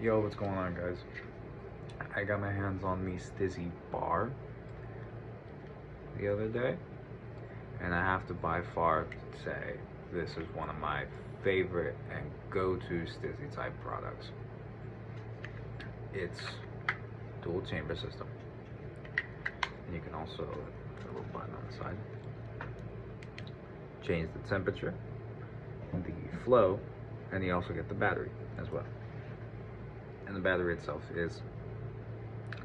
Yo, what's going on, guys? I got my hands on the STIIIZY bar the other day, and I have to by far say this is one of my favorite and go-to STIIIZY type products. It's dual chamber system, and you can also put a little button on the side, change the temperature, the flow, and you also get the battery as well. And the battery itself is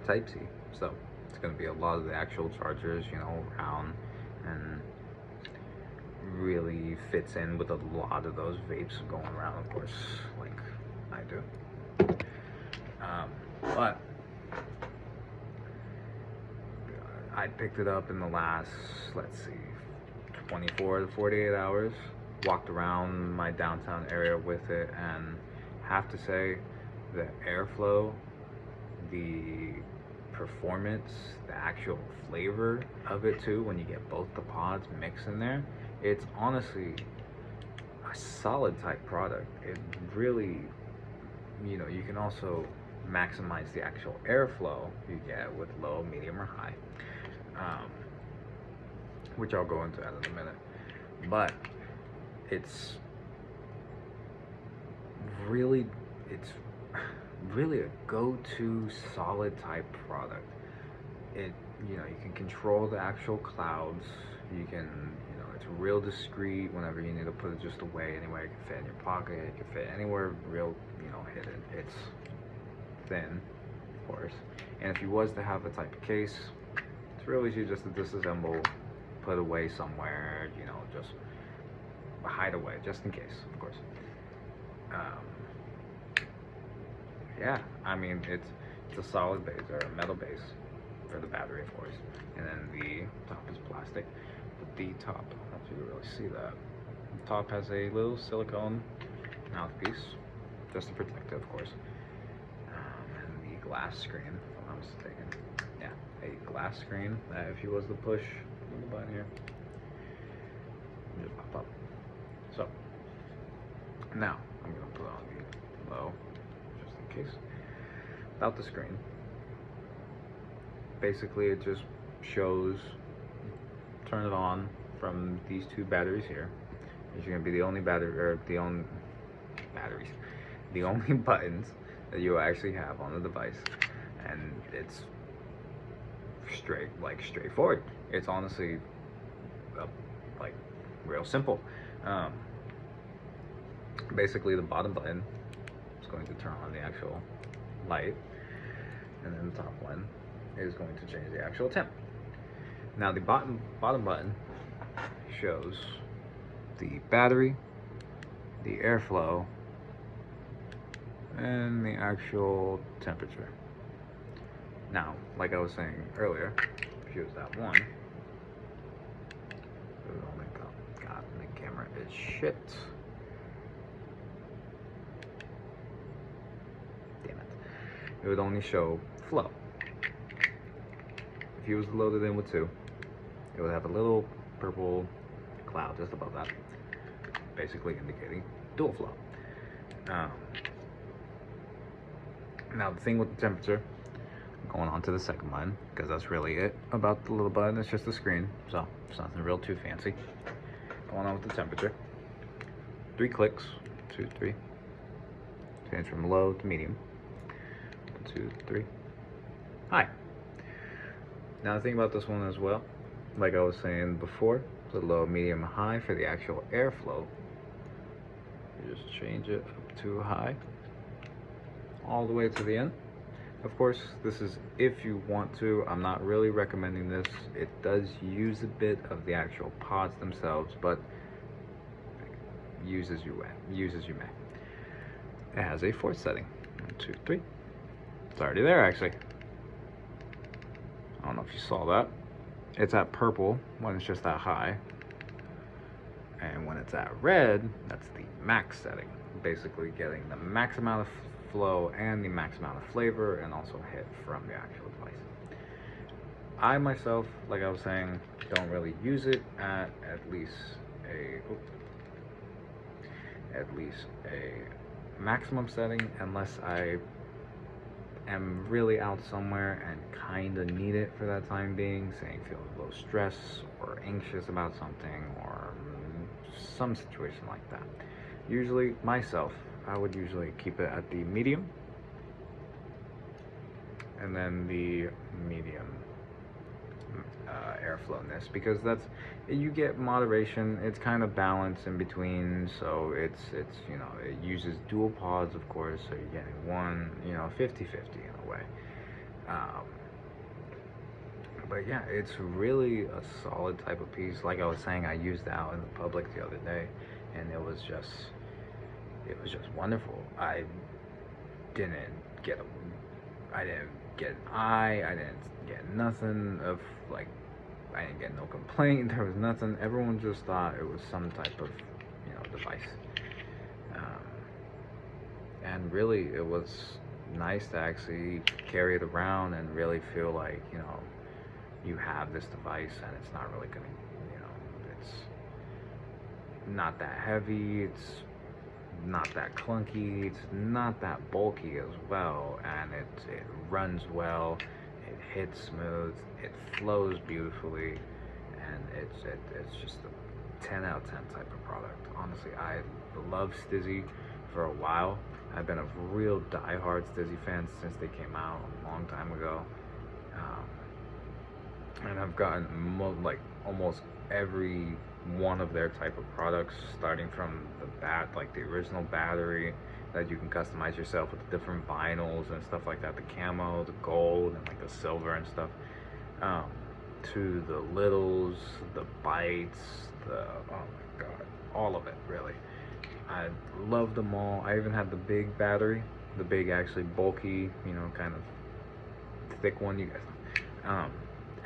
Type-C, so it's going to be a lot of the actual chargers, you know, around, and really fits in with a lot of those vapes going around, of course, like I do. But I picked it up in the last, let's see, 24 to 48 hours, walked around my downtown area with it, and have to say the airflow, the performance, the actual flavor of it too, when you get both the pods mixed in there, it's honestly a solid type product. It really, you know, you can also maximize the actual airflow you get with low, medium, or high, which I'll go into that in a minute. But it's really a go-to solid type product. It, you know, you can control the actual clouds. You can, you know, it's real discreet whenever you need to put it just away. Anywhere it can fit in your pocket, it can fit anywhere real, you know, hidden. It's thin, of course. And if you was to have a type of case, it's real easy just to disassemble, put away somewhere, you know, just hide away, just in case, of course. Yeah, I mean, it's a solid base, or a metal base for the battery, of course. And then the top is plastic. But the top, I don't know if you can really see that. The top has a little silicone mouthpiece, just to protect it, of course. And the glass screen, if I'm not mistaken. Yeah, a glass screen that if you was to push the button here, it just pop up. So, now, I'm gonna put on the low, just in case. About the screen, basically it just shows, turn it on from these two batteries here. These are gonna be the only battery, or the only batteries, the only buttons that you actually have on the device, and it's straightforward. It's honestly like real simple. Basically, the bottom button is going to turn on the actual light, and then the top one is going to change the actual temp. Now the bottom button shows the battery, the airflow, and the actual temperature. Now, like I was saying earlier, if you use that one, oh my god, the camera is shit. It would only show flow. If you was loaded in with 2, it would have a little purple cloud just above that, basically indicating dual flow. Now the thing with the temperature, going on to the second button, because that's really it about the little button. It's just a screen, so it's nothing real too fancy. Going on with the temperature, 3 clicks, 2, 3, change from low to medium. 2, 3. Hi. Now the thing about this one as well, like I was saying before, the low, medium, high for the actual airflow. You just change it up to high, all the way to the end. Of course, this is if you want to. I'm not really recommending this. It does use a bit of the actual pods themselves, but use as you may. It has a 4th setting. 1, 2, 3. It's already there, actually. I don't know if you saw that. It's at purple when it's just that high. And when it's at red, that's the max setting. Basically getting the max amount of flow and the max amount of flavor, and also hit from the actual device. I myself, like I was saying, don't really use it at least a maximum setting, unless I am really out somewhere and kind of need it for that time being, saying feel a little stressed or anxious about something or some situation like that. Usually myself, I would usually keep it at the medium, and then the medium airflowness, because that's, you get moderation, it's kind of balanced in between, so it's you know, it uses dual pods, of course, so you're getting one, you know, 50-50 in a way. But yeah, it's really a solid type of piece. Like I was saying, I used it out in the public the other day, and it was just wonderful. I didn't get I didn't get an eye, I didn't get nothing of, like, I didn't get no complaint, there was nothing. Everyone just thought it was some type of, you know, device. And really, it was nice to actually carry it around and really feel like, you know, you have this device and it's not really gonna, you know, it's not that heavy, it's not that clunky, it's not that bulky as well, and it runs well, it hits smooth, it flows beautifully, and it's just a 10 out of 10 type of product. Honestly, I love STIIIZY for a while. I've been a real die-hard STIIIZY fan since they came out a long time ago, and I've gotten like almost every one of their type of products, starting from like the original battery that you can customize yourself with the different vinyls and stuff like that, the camo, the gold, and like the silver and stuff, to the littles, the bites, the, oh my god, all of it, really. I love them all. I even had the big battery, the big, actually bulky, you know, kind of thick one, you guys know.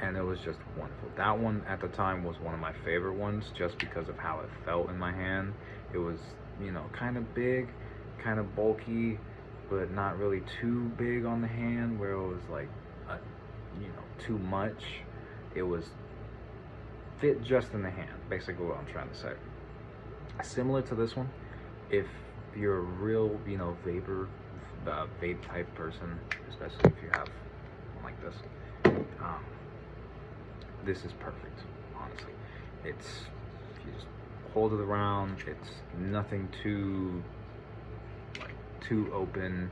And it was just wonderful. That one at the time was one of my favorite ones, just because of how it felt in my hand. It was, you know, kind of big, kind of bulky, but not really too big on the hand where it was like, you know, too much. It was fit just in the hand, basically what I'm trying to say. Similar to this one, if you're a real, you know, vape type person, especially if you have one like this, this is perfect, honestly. It's, if you just hold it around, it's nothing too, like, too open.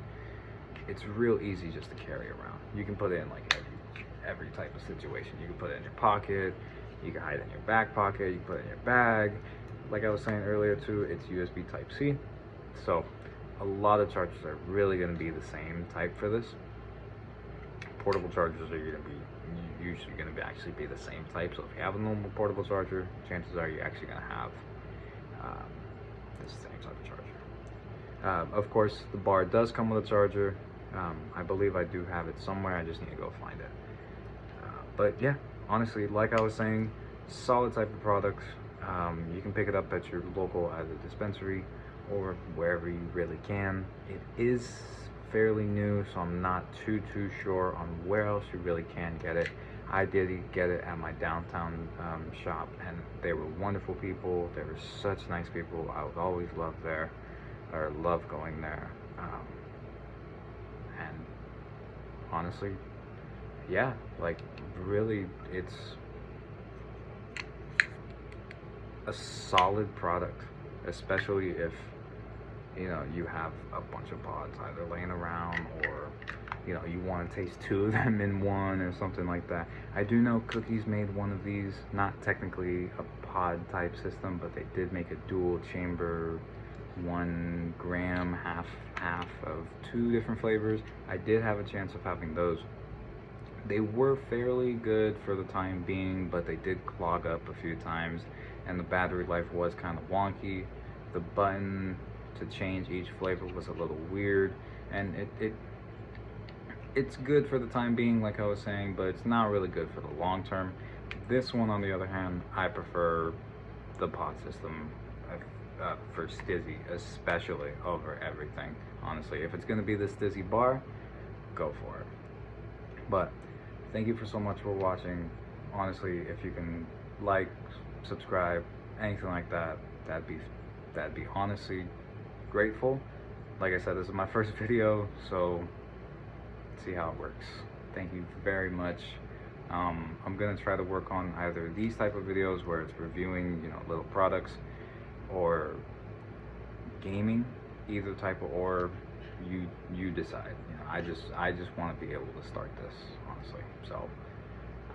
It's real easy just to carry around. You can put it in like every type of situation. You can put it in your pocket, you can hide it in your back pocket, you can put it in your bag. Like I was saying earlier too, it's USB Type-C. So a lot of chargers are really gonna be the same type for this. Portable chargers are usually going to actually be the same type. So if you have a normal portable charger, chances are you're actually going to have this same type of charger. Of course, the bar does come with a charger. I believe I do have it somewhere. I just need to go find it. But yeah, honestly, like I was saying, solid type of product. You can pick it up at your local either dispensary or wherever you really can. It is fairly new, so I'm not too sure on where else you really can get it. I did get it at my downtown shop, and they were wonderful people. They were such nice people. I would always love going there. And honestly, yeah, like really, it's a solid product, especially if, you know, you have a bunch of pods either laying around, or, you know, you want to taste two of them in one or something like that. I do know Cookies made one of these, not technically a pod type system, but they did make a dual chamber, 1 gram, half of 2 different flavors. I did have a chance of having those. They were fairly good for the time being, but they did clog up a few times, and the battery life was kind of wonky. The button to change each flavor was a little weird, and it's good for the time being, like I was saying, but it's not really good for the long term. This one, on the other hand, I prefer the pod system for STIIIZY, especially over everything. Honestly, if it's going to be the STIIIZY bar, go for it. But thank you so much for watching. Honestly, if you can like, subscribe, anything like that, that'd be honestly grateful. Like I said, this is my first video, so see how it works. Thank you very much. I'm gonna try to work on either these type of videos where it's reviewing, you know, little products, or gaming, either type of, or you decide. You know, I just want to be able to start this, honestly. So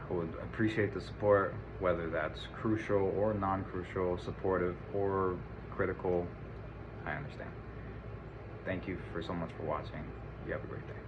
I would appreciate the support, whether that's crucial or non-crucial, supportive or critical. I understand. Thank you so much for watching. You have a great day.